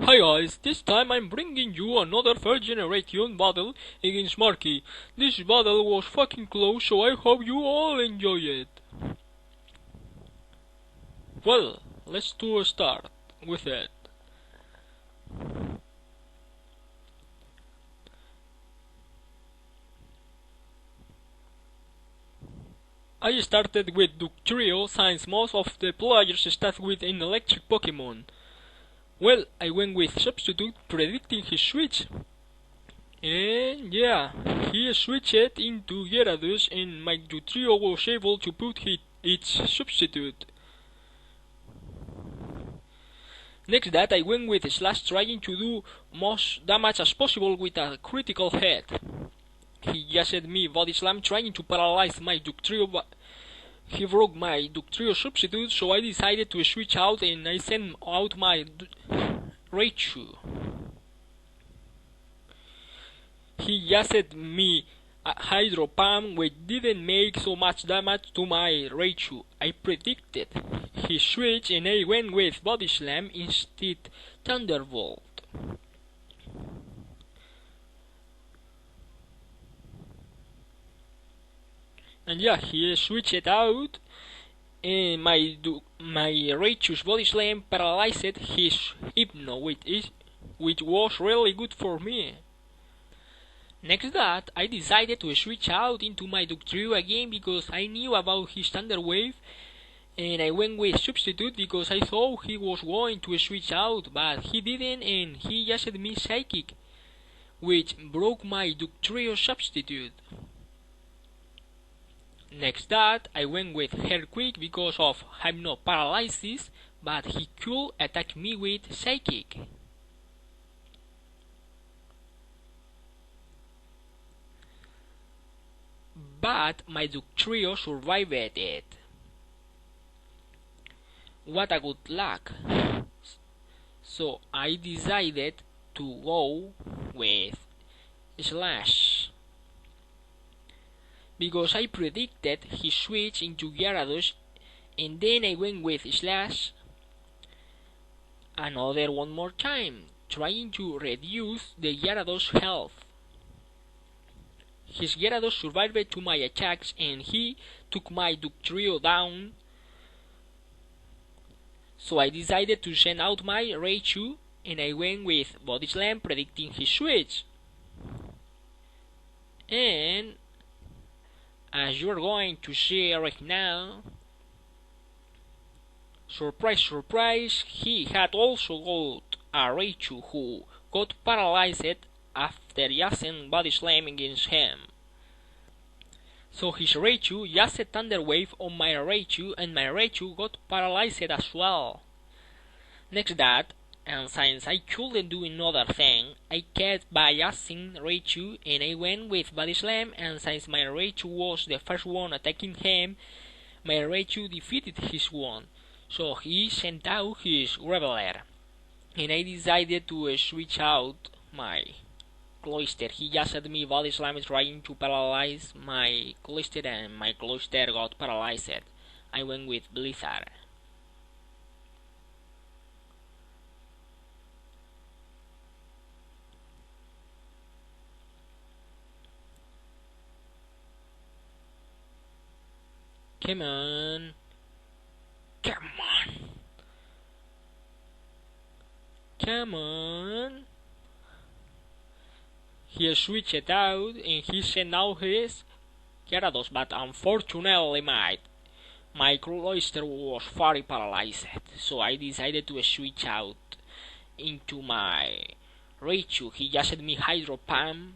Hi guys, this time I'm bringing you another third generation battle against Marky. This battle was fucking close, so I hope you all enjoy it. Well, let's do a start with it. I started with Ductrio since most of the players start with an electric Pokémon. Well, I went with Substitute predicting his switch. And yeah, he switched into Gyarados and my Dutrio was able to put its substitute. Next that I went with Slash trying to do most damage as possible with a critical hit. He just me Body Slam trying to paralyze my Dutrio, but he broke my Dutrio substitute, so I decided to switch out and I sent out my Raichu. He just me a Hydro Pump which didn't make so much damage to my Raichu. I predicted his switch and I went with Body Slam instead Thunderbolt. And yeah, he switched out and my Raichu's Body Slam paralyzed his Hypno, which was really good for me. Next that, I decided to switch out into my Dugtrio again because I knew about his Thunder Wave, and I went with Substitute because I thought he was going to switch out, but he didn't and he just me Psychic, which broke my Dugtrio substitute. Next that, I went with Hair Quick because of Hypno Paralysis, but he could attack me with Psychic. But my Dugtrio survived it. What a good luck. So I decided to go with Slash. Because I predicted he switched into Gyarados and then I went with Slash another one more time, trying to reduce the Gyarados health. His Gyarados survived to my attacks and he took my Dugtrio down. So I decided to send out my Raichu and I went with Body Slam predicting his switch. And as you're going to see right now, surprise surprise, he had also got a Raichu who got paralyzed after using Body Slam against him. So his Raichu used Thunder Wave on my Raichu and my Raichu got paralyzed as well. Next that, and since I couldn't do another thing, I kept by using Raichu and I went with Body Slam, and since my Raichu was the first one attacking him, my Raichu defeated his one. So he sent out his Reveler. And I decided to switch out my Cloyster. He just had me Body Slam trying to paralyze my Cloyster and my Cloyster got paralyzed. I went with Blizzard. Come on. Come on. Come on. He switched out and he sent out his Gyarados, but unfortunately my Cloyster was very paralyzed, so I decided to switch out into my Raichu. He just had me Hydro Pump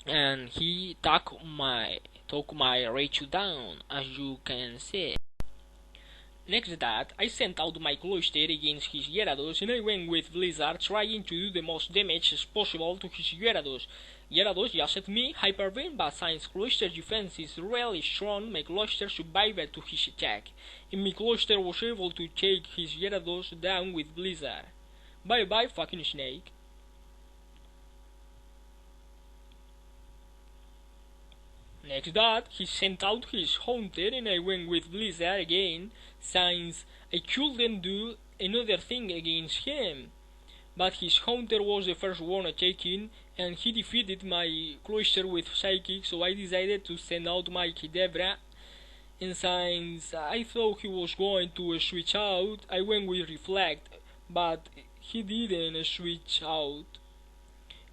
and he took my Raichu down, as you can see. Next that, I sent out my Cloyster against his Gyarados and I went with Blizzard trying to do the most damage as possible to his Gyarados. Gyarados just me Hyper Beam, but since Cloyster's defense is really strong, my Cloyster survived to his attack, and my Cloyster was able to take his Gyarados down with Blizzard. Bye bye fucking Snake. Next that, he sent out his Haunter and I went with Blizzard again, since I couldn't do another thing against him. but his hunter was the first one attacking, and he defeated my cloister with psychic, so I decided to send out my Kadabra. And since I thought he was going to switch out, I went with Reflect, but he didn't switch out,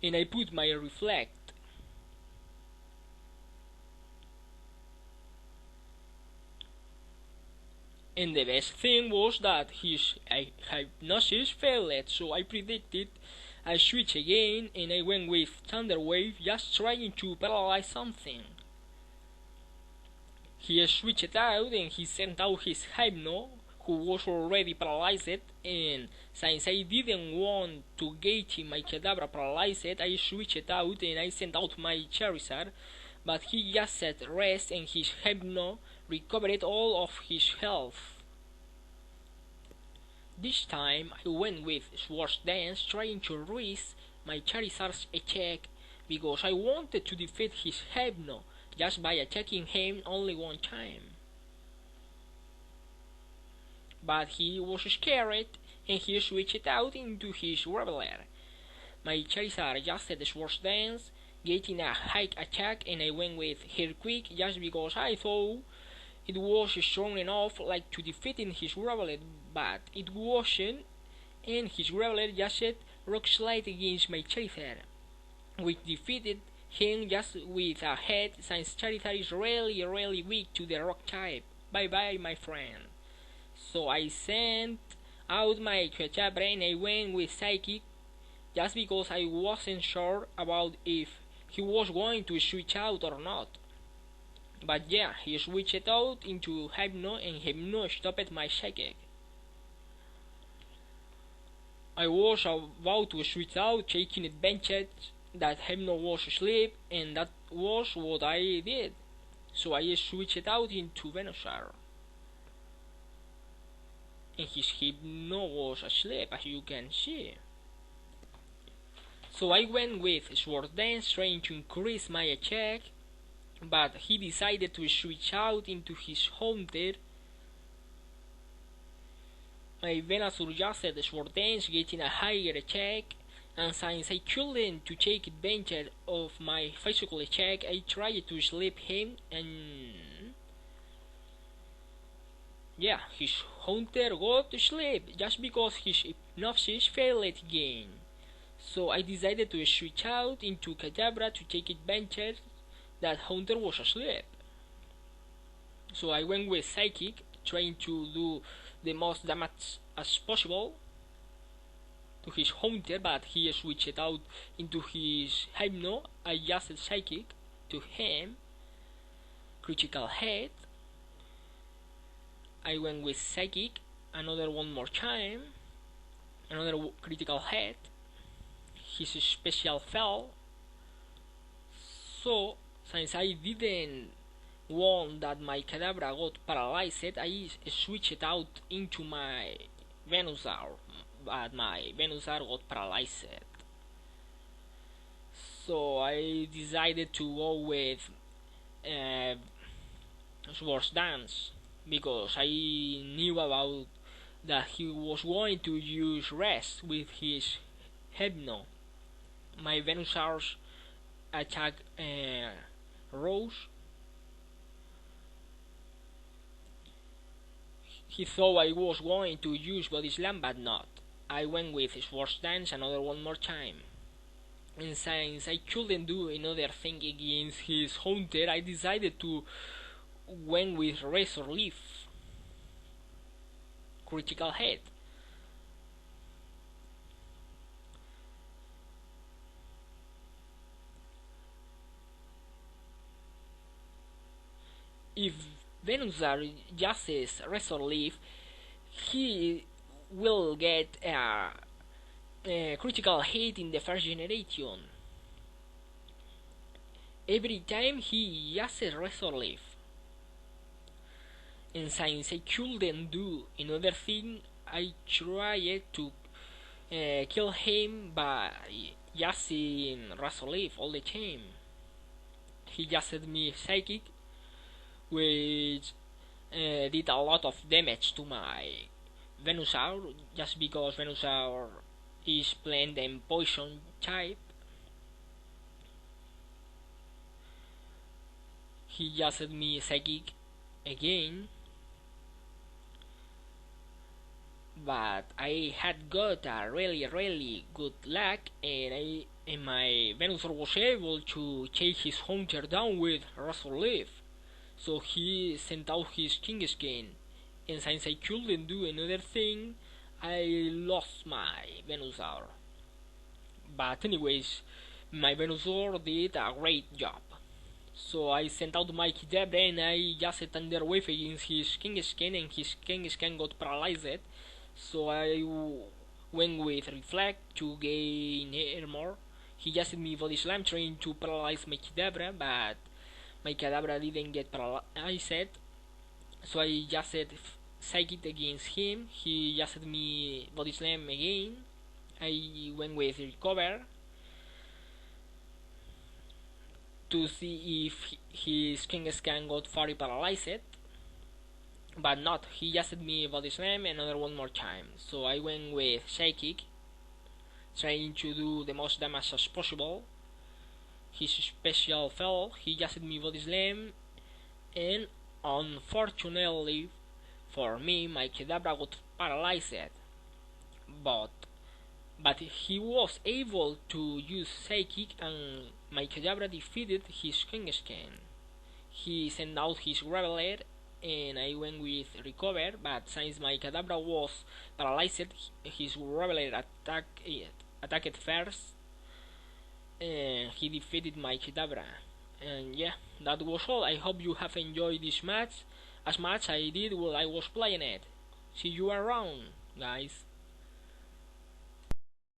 and I put my Reflect. And the best thing was that his hypnosis failed, so I predicted I switched again, and I went with Thunder Wave, just trying to paralyze something. He switched out and he sent out his Hypno, who was already paralyzed, and since I didn't want to gauge my Kadabra paralyzed, I switched out and I sent out my Charizard, but he just said rest and his Hypno recovered all of his health. This time I went with Swords Dance, trying to risk my Charizard's attack because I wanted to defeat his Hypno just by attacking him only one time. But he was scared and he switched out into his Reveler. My Charizard just said Swords Dance, getting a high attack, and I went with Hair Quick just because I thought it was strong enough like to defeating his Reveler, but it wasn't, and his Reveler just said Rock Slide against my Charizard, which defeated him just with a head, since Charizard is really weak to the rock type. Bye bye, my friend. So I sent out my Kadabra and I went with Psychic just because I wasn't sure about if he was going to switch out or not. But yeah, he switched out into Hypno and Hypno stopped my Psychic. I was about to switch out, taking advantage that Hypno was asleep, and that was what I did. So I switched out into Venusaur, and his Hypno was asleep, as you can see. So I went with Sword Dance, trying to increase my attack, but he decided to switch out into his Haunter. My Venusaur just said Sword Dance, getting a higher attack, and since I couldn't to take advantage of my physical attack, I tried to sleep him, and yeah, his Haunter got to sleep just because his hypnosis failed again. So I decided to switch out into Kadabra to take advantage that Haunter was asleep. So I went with Psychic, trying to do the most damage as possible to his Haunter, but he switched out into his Hypno. I adjusted Psychic to him. Critical hit. I went with Psychic, another one more time. Another critical hit. His special fell. So, since I didn't want that my Kadabra got paralyzed, I switched out into my Venusaur, but my Venusaur got paralyzed. So I decided to go with Swords Dance because I knew about that he was going to use Rest with his Hypno. My Venusaur's attack rose. He thought I was going to use Body Slam, but not. I went with Swords Dance another one more time. And since I couldn't do another thing against his Haunter, I decided to went with Razor Leaf. Critical hit. If Venusaur uses Razor Leaf, he will get a critical hit in the first generation every time he uses Razor Leaf. And since I couldn't do another thing, I tried to kill him by using Razor Leaf all the time. He used me Psychic, which did a lot of damage to my Venusaur, just because Venusaur is plant and poison type. He just me psychic again, but I had got a really good luck, and my Venusaur was able to take his hunter down with Razor Leaf. So he sent out his King Skin, and since I couldn't do another thing, I lost my Venusaur. But anyways, my Venusaur did a great job. So I sent out my Kidabra and I just Thunder Wave against his King Skin, and his King Skin got paralyzed. So I went with Reflect to gain armor. He just hit me Body Slam trying to paralyze my Kidabra, but my Kadabra didn't get paralyzed. So I just said Psychic against him. He just hit me Body Slam again. I went with Recover to see if his King Scan got fully paralyzed, but not. He just hit me Body Slam another one more time. So I went with Psychic, trying to do the most damage as possible. His special fell, he just hit me Body Slam, and unfortunately for me, my Kadabra got paralyzed. But he was able to use Psychic, and my Kadabra defeated his King Scan. He sent out his Reveler, and I went with Recover, but since my Kadabra was paralyzed, his Reveler attacked first, and he defeated my Kadabra. And yeah, that was all. I hope you have enjoyed this match as much as I did while I was playing it. See you around, guys.